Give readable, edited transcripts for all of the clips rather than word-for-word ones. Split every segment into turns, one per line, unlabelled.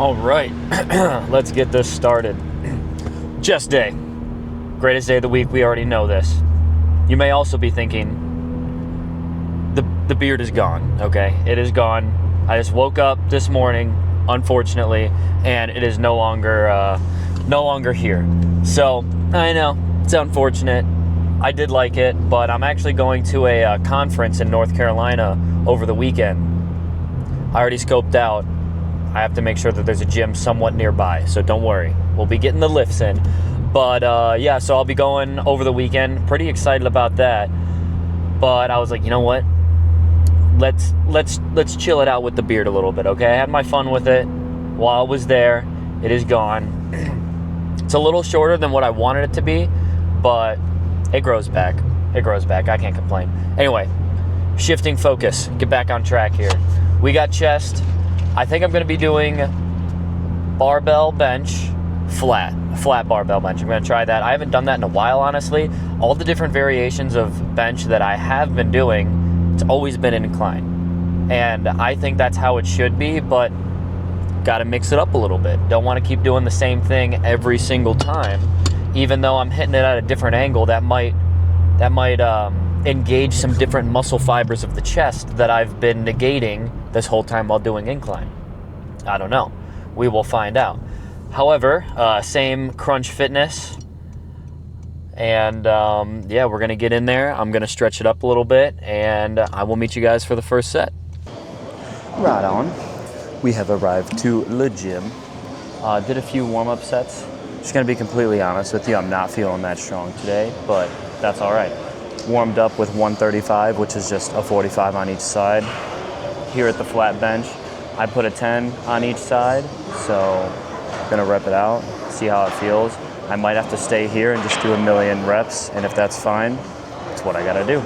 All right, let's get this started. Chest day. Greatest day of the week, we already know this. You may also be thinking, the beard is gone, okay? It is gone. I just woke up this morning, unfortunately, and it is no longer here. So, I know, it's unfortunate. I did like it, but I'm actually going to a conference in North Carolina over the weekend. I already scoped out. I have to make sure that there's a gym somewhat nearby, so don't worry. We'll be getting the lifts in. But yeah, so I'll be going over the weekend. Pretty excited about that. But I was like, you know what? Let's chill it out with the beard a little bit, okay? I had my fun with it while I was there. It is gone. It's a little shorter than what I wanted it to be, but it grows back. It grows back. I can't complain. Anyway, shifting focus. Get back on track here. We got chest. I think I'm going to be doing barbell bench flat barbell bench. I'm going to try that. I haven't done that in a while, honestly. All the different variations of bench that I have been doing, it's always been an incline. And I think that's how it should be, but got to mix it up a little bit. Don't want to keep doing the same thing every single time. Even though I'm hitting it at a different angle, that might engage some different muscle fibers of the chest that I've been negating this whole time while doing incline. I don't know. We will find out. However, same crunch fitness. And yeah, we're going to get in there. I'm going to stretch it up a little bit, and I will meet you guys for the first set. Right on. We have arrived to the gym. Did a few warm-up sets. Just going to be completely honest with you, I'm not feeling that strong today, but that's all right. Warmed up with 135, which is just a 45 on each side. Here at the flat bench, I put a 10 on each side, so I'm gonna rep it out, see how it feels. I might have to stay here and just do a million reps, and if that's fine, that's what I gotta do.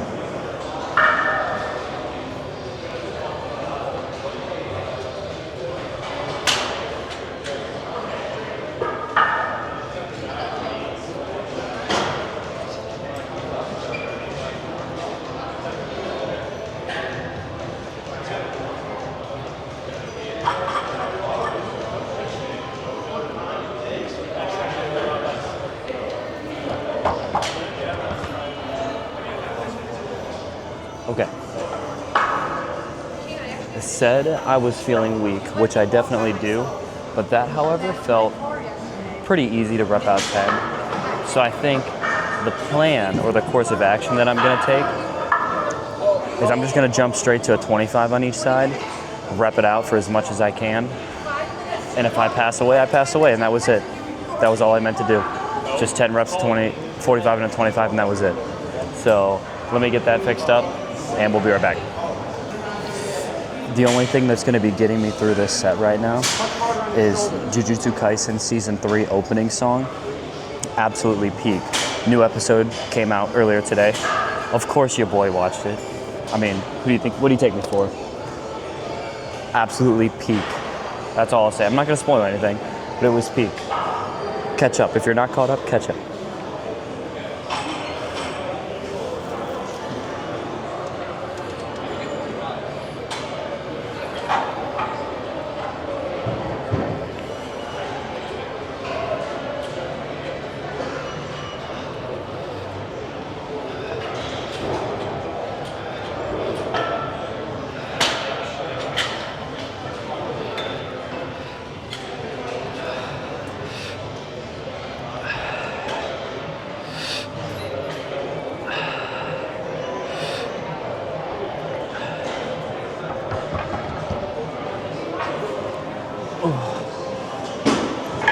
Okay. I said I was feeling weak, which I definitely do, but that, however, felt pretty easy to rep out 10. So I think the plan or the course of action that I'm going to take is I'm just going to jump straight to a 25 on each side, rep it out for as much as I can, and if I pass away, I pass away, and that was it. That was all I meant to do. Just 10 reps, 45 and a 25, and that was it. So let me get that fixed up, and we'll be right back. The only thing that's going to be getting me through this set right now is Jujutsu Kaisen Season 3 opening song. Absolutely peak. New episode came out earlier today. Of course your boy watched it. I mean, what do you take me for? Absolutely peak. That's all I'll say. I'm not going to spoil anything, but it was peak. Catch up. If you're not caught up, catch up.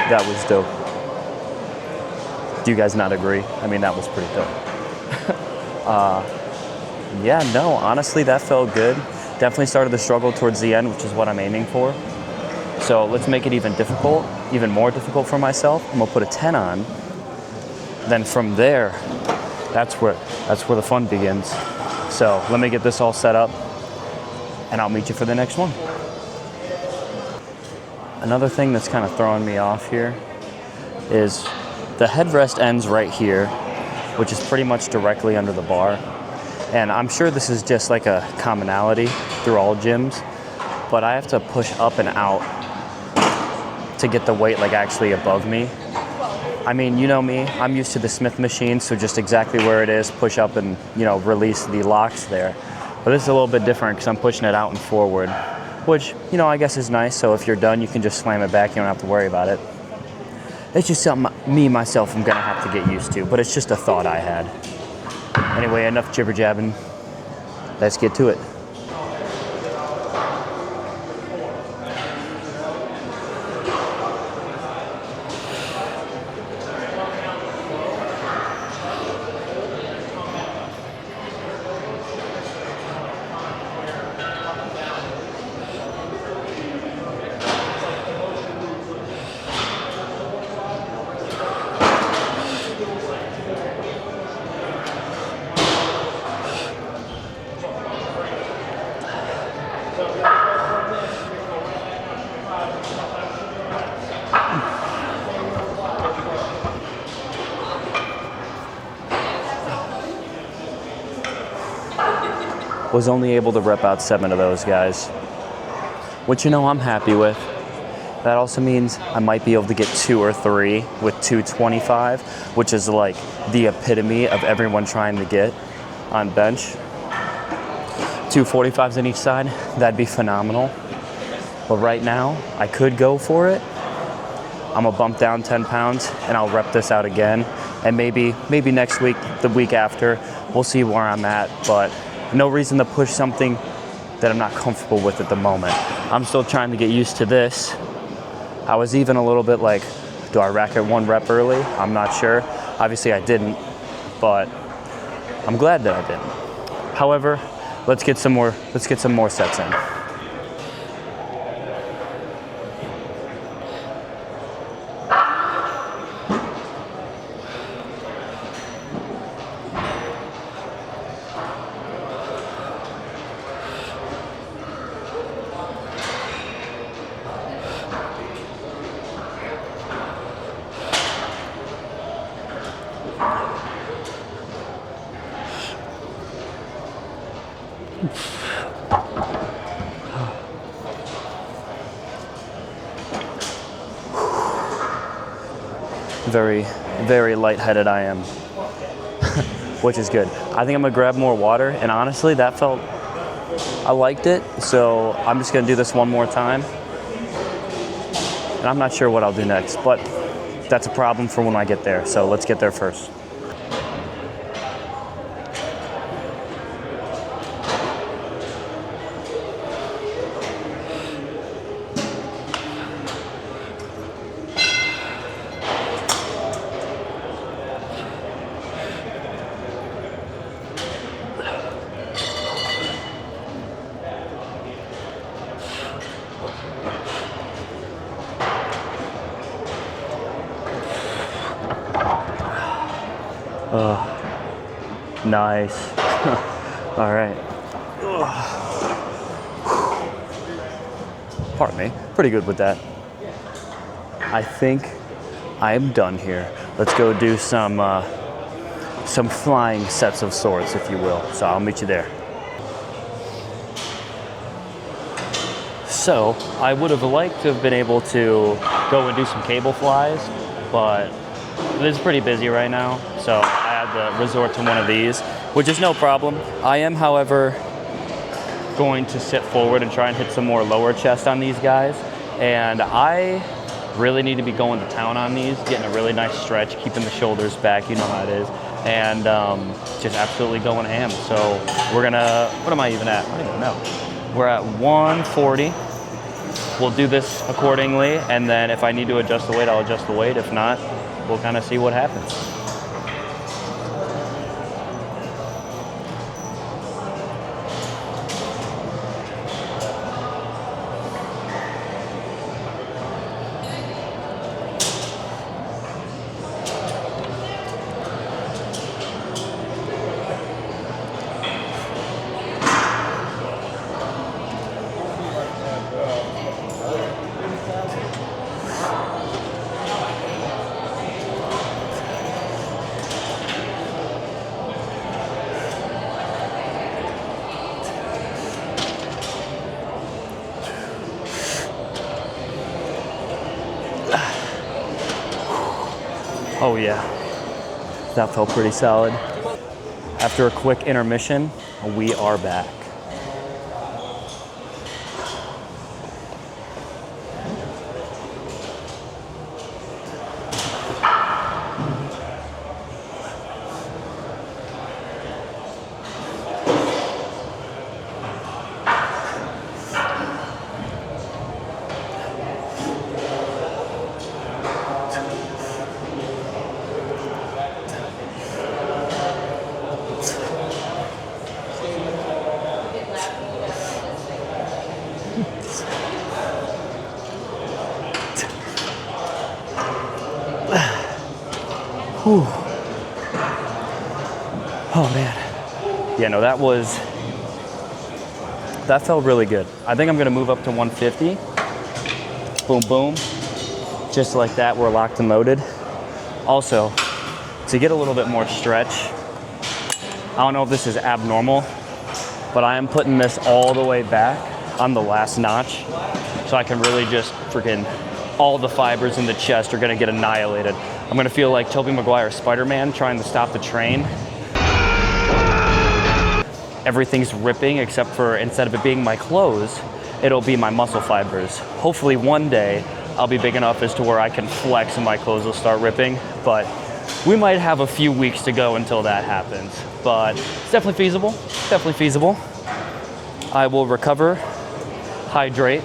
That was dope. Do you guys not agree? I mean, that was pretty dope. Yeah, no, honestly, that felt good. Definitely started the struggle towards the end, which is what I'm aiming for. So let's make it even more difficult for myself. I'm gonna put a 10 on. Then from there, that's where the fun begins. So let me get this all set up, and I'll meet you for the next one. Another thing that's kind of throwing me off here is the headrest ends right here, which is pretty much directly under the bar. And I'm sure this is just like a commonality through all gyms, but I have to push up and out
to get the weight like actually above me. I mean, you know me, I'm used to the Smith machine, so just exactly where it is, push up and, you know, release the locks there. But this is a little bit different because I'm pushing it out and forward, which, you know, I guess is nice. So if you're done, you can just slam it back. You don't have to worry about it. It's just something myself, I'm gonna have to get used to, but it's just a thought I had. Anyway, enough jibber jabbing. Let's get to it. Was only able to rep out 7 of those guys, which, you know, I'm happy with. That also means I might be able to get 2 or 3 with 225, which is like the epitome of everyone trying to get on bench. 245s on each side, that'd be phenomenal. But right now, I could go for it. I'm gonna bump down 10 pounds and I'll rep this out again. And maybe next week, the week after, we'll see where I'm at. But no reason to push something that I'm not comfortable with at the moment. I'm still trying to get used to this. I was even a little bit like, do I rack it 1 rep early? I'm not sure. Obviously I didn't, but I'm glad that I didn't. However, let's get some more sets in. Very, very lightheaded I am, which is good. I think I'm gonna grab more water, and honestly, I liked it, so I'm just gonna do this one more time. And I'm not sure what I'll do next, but that's a problem for when I get there, so let's get there first. Nice. All right. Pardon me. Pretty good with that. I think I am done here. Let's go do some flying sets of sorts, if you will. So I'll meet you there. So I would have liked to have been able to go and do some cable flies, but it is pretty busy right now. So I had to resort to one of these, which is no problem. I am, however, going to sit forward and try and hit some more lower chest on these guys. And I really need to be going to town on these, getting a really nice stretch, keeping the shoulders back, you know how it is, and just absolutely going ham. So we're gonna, what am I even at? I don't even know. We're at 140. We'll do this accordingly, and then if I need to adjust the weight, I'll adjust the weight. If not, we'll kind of see what happens. Oh yeah, that felt pretty solid. After a quick intermission, we are back. Whew. Oh man. Yeah, no, that felt really good. I think I'm gonna move up to 150. Boom, boom. Just like that, we're locked and loaded. Also, to get a little bit more stretch, I don't know if this is abnormal, but I am putting this all the way back on the last notch so I can really just freaking, all the fibers in the chest are gonna get annihilated. I'm gonna feel like Tobey Maguire Spider-Man trying to stop the train. Everything's ripping except for, instead of it being my clothes, it'll be my muscle fibers. Hopefully one day I'll be big enough as to where I can flex and my clothes will start ripping, but we might have a few weeks to go until that happens. But it's definitely feasible, definitely feasible. I will recover, hydrate,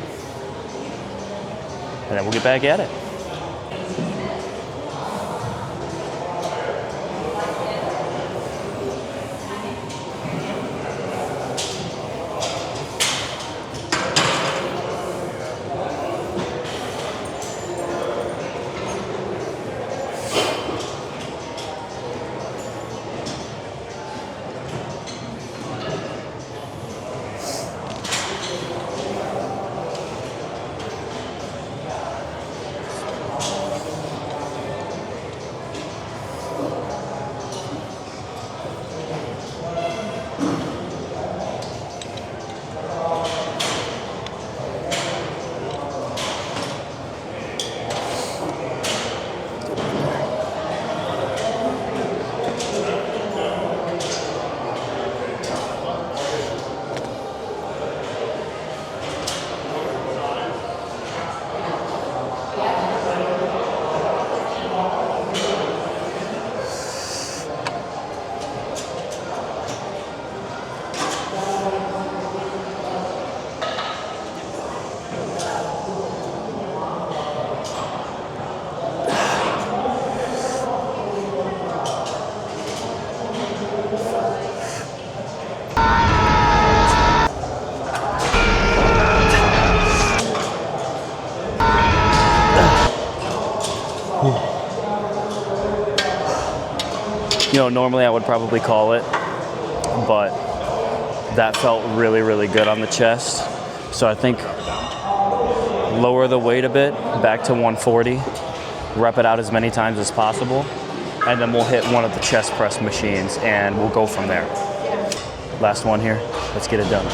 and then we'll get back at it. You know, normally I would probably call it, but that felt really, really good on the chest. So I think lower the weight a bit, back to 140, rep it out as many times as possible, and then we'll hit one of the chest press machines and we'll go from there. Last one here, let's get it done.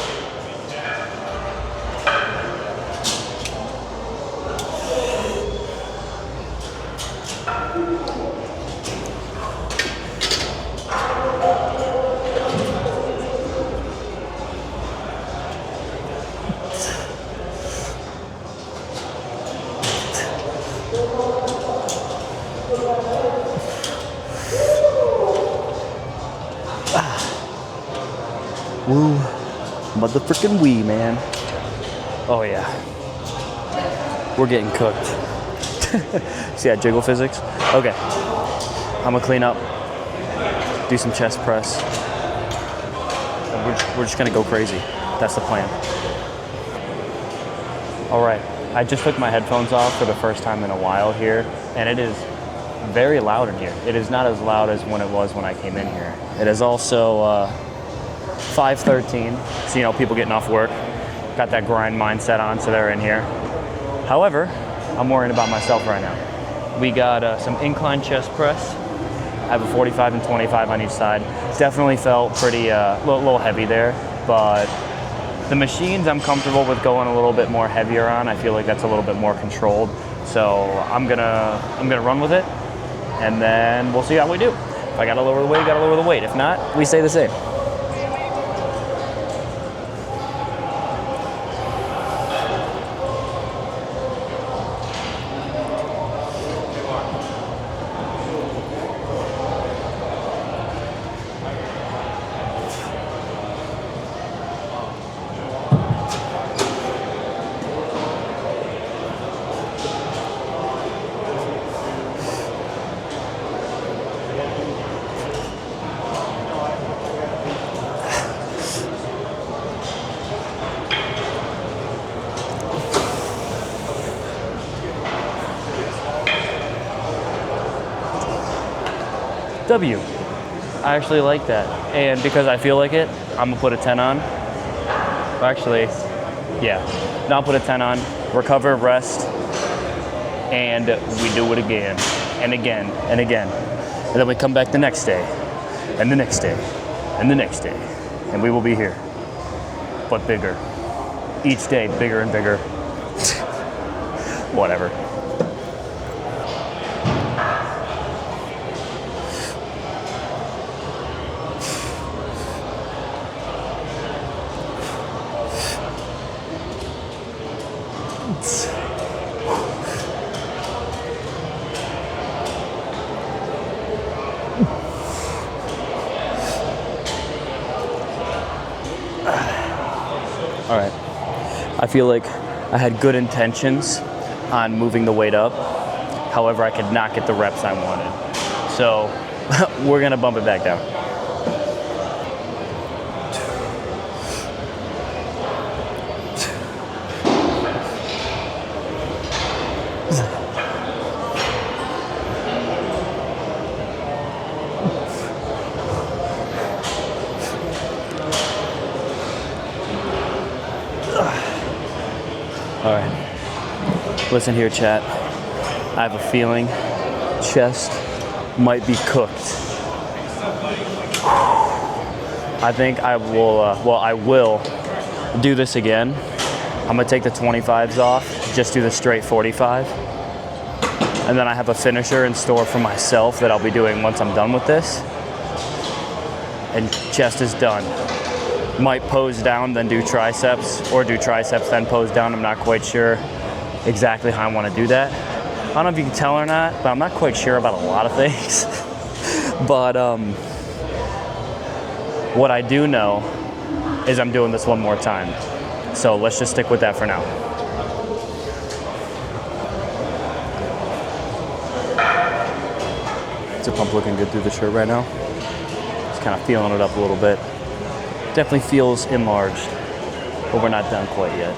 Woo, motherfucking wee, man. Oh yeah, we're getting cooked. See that jiggle physics? Okay, I'm gonna clean up, do some chest press. And we're just gonna go crazy. That's the plan. All right, I just took my headphones off for the first time in a while here, and it is very loud in here. It is not as loud as when it was when I came in here. It is also 5:13, so you know, people getting off work, got that grind mindset on, so they're in here. However, I'm worrying about myself right now. We got some incline chest press. I have a 45 and 25 on each side. Definitely felt pretty, little heavy there, but the machines I'm comfortable with going a little bit more heavier on. I feel like that's a little bit more controlled. So I'm gonna run with it. and then we'll see how we do. If I gotta lower the weight, gotta lower the weight. If not, we stay the same. W. I actually like that. And because I feel like it, I'm gonna put a 10 on. Actually, yeah. Now I'll put a 10 on, recover, rest, and we do it again, and again, and again. And then we come back the next day, and the next day, and the next day. And we will be here, but bigger. Each day, bigger and bigger. Whatever. All right. I feel like I had good intentions on moving the weight up. However, I could not get the reps I wanted. So we're gonna bump it back down. All right. Listen here, chat. I have a feeling chest might be cooked. I think I will, I will do this again. I'm gonna take the 25s off, just do the straight 45. And then I have a finisher in store for myself that I'll be doing once I'm done with this. And chest is done. Might pose down, then do triceps, or do triceps, then pose down. I'm not quite sure exactly how I want to do that. I don't know if you can tell or not, but I'm not quite sure about a lot of things. But what I do know is I'm doing this one more time. So let's just stick with that for now. Is the pump looking good through the shirt right now? Just kind of feeling it up a little bit. Definitely feels enlarged, but we're not done quite yet.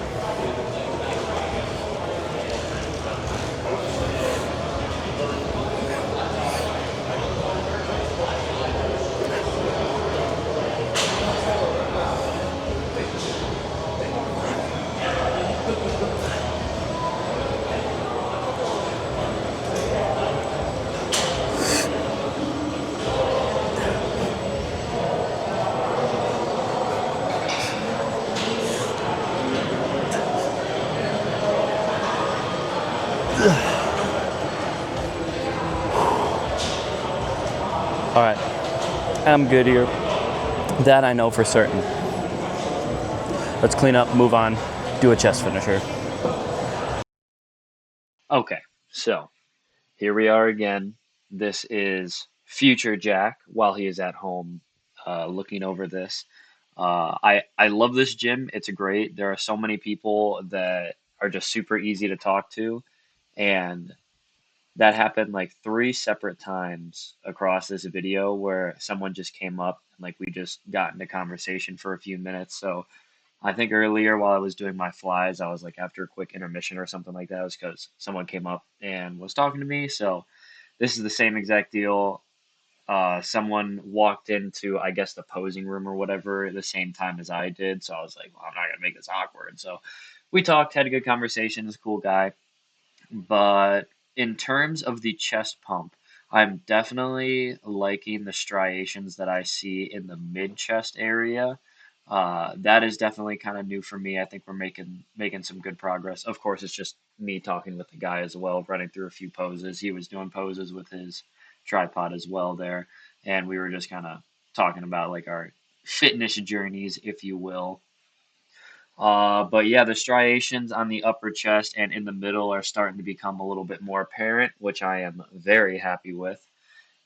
All right, I'm good here. That I know for certain. Let's clean up, move on, do a chest finisher.
Okay, so here we are again. This is future Jack while he is at home looking over this. I love this gym. It's great. There are so many people that are just super easy to talk to, and that happened like three separate times across this video where someone just came up and like we just got into conversation for a few minutes. So I think earlier while I was doing my flies, I was like after a quick intermission or something like that, it was because someone came up and was talking to me. So this is the same exact deal. Someone walked into, I guess, the posing room or whatever at the same time as I did. So I was like, well, I'm not gonna make this awkward. So we talked, had a good conversation. He's a cool guy. But in terms of the chest pump, I'm definitely liking the striations that I see in the mid chest area. That is definitely kind of new for me. I think we're making some good progress. Of course, it's just me talking with the guy as well, running through a few poses. He was doing poses with his tripod as well there, and we were just kind of talking about like our fitness journeys, if you will. But yeah, the striations on the upper chest and in the middle are starting to become a little bit more apparent, which I am very happy with.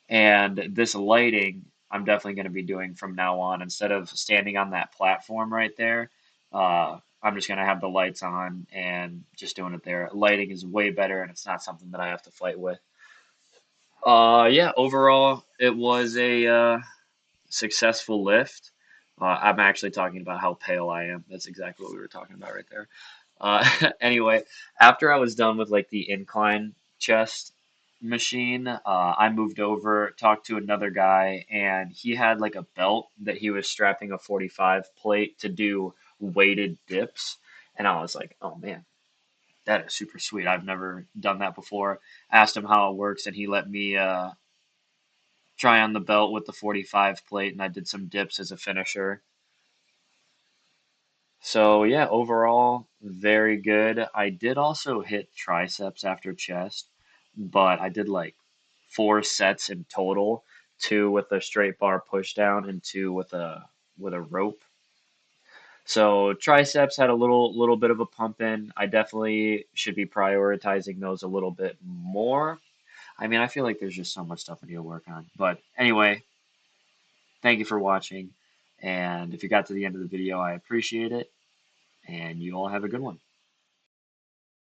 And this lighting, I'm definitely going to be doing from now on. Instead of standing on that platform right there, I'm just going to have the lights on and just doing it there. Lighting is way better, and it's not something that I have to fight with. Yeah, overall, it was a successful lift. I'm actually talking about how pale I am. That's exactly what we were talking about right there. Anyway, after I was done with like the incline chest machine, I moved over, talked to another guy, and he had like a belt that he was strapping a 45 plate to do weighted dips. And I was like, oh man, that is super sweet. I've never done that before. Asked him how it works, and he let me try on the belt with the 45 plate, and I did some dips as a finisher. So yeah, overall, very good. I did also hit triceps after chest, but I did like 4 sets in total, two with a straight bar push down and two with a rope. So triceps had a little bit of a pump in. I definitely should be prioritizing those a little bit more. I mean, I feel like there's just so much stuff I need to work on. But anyway, thank you for watching. And if you got to the end of the video, I appreciate it. And you all have a good one.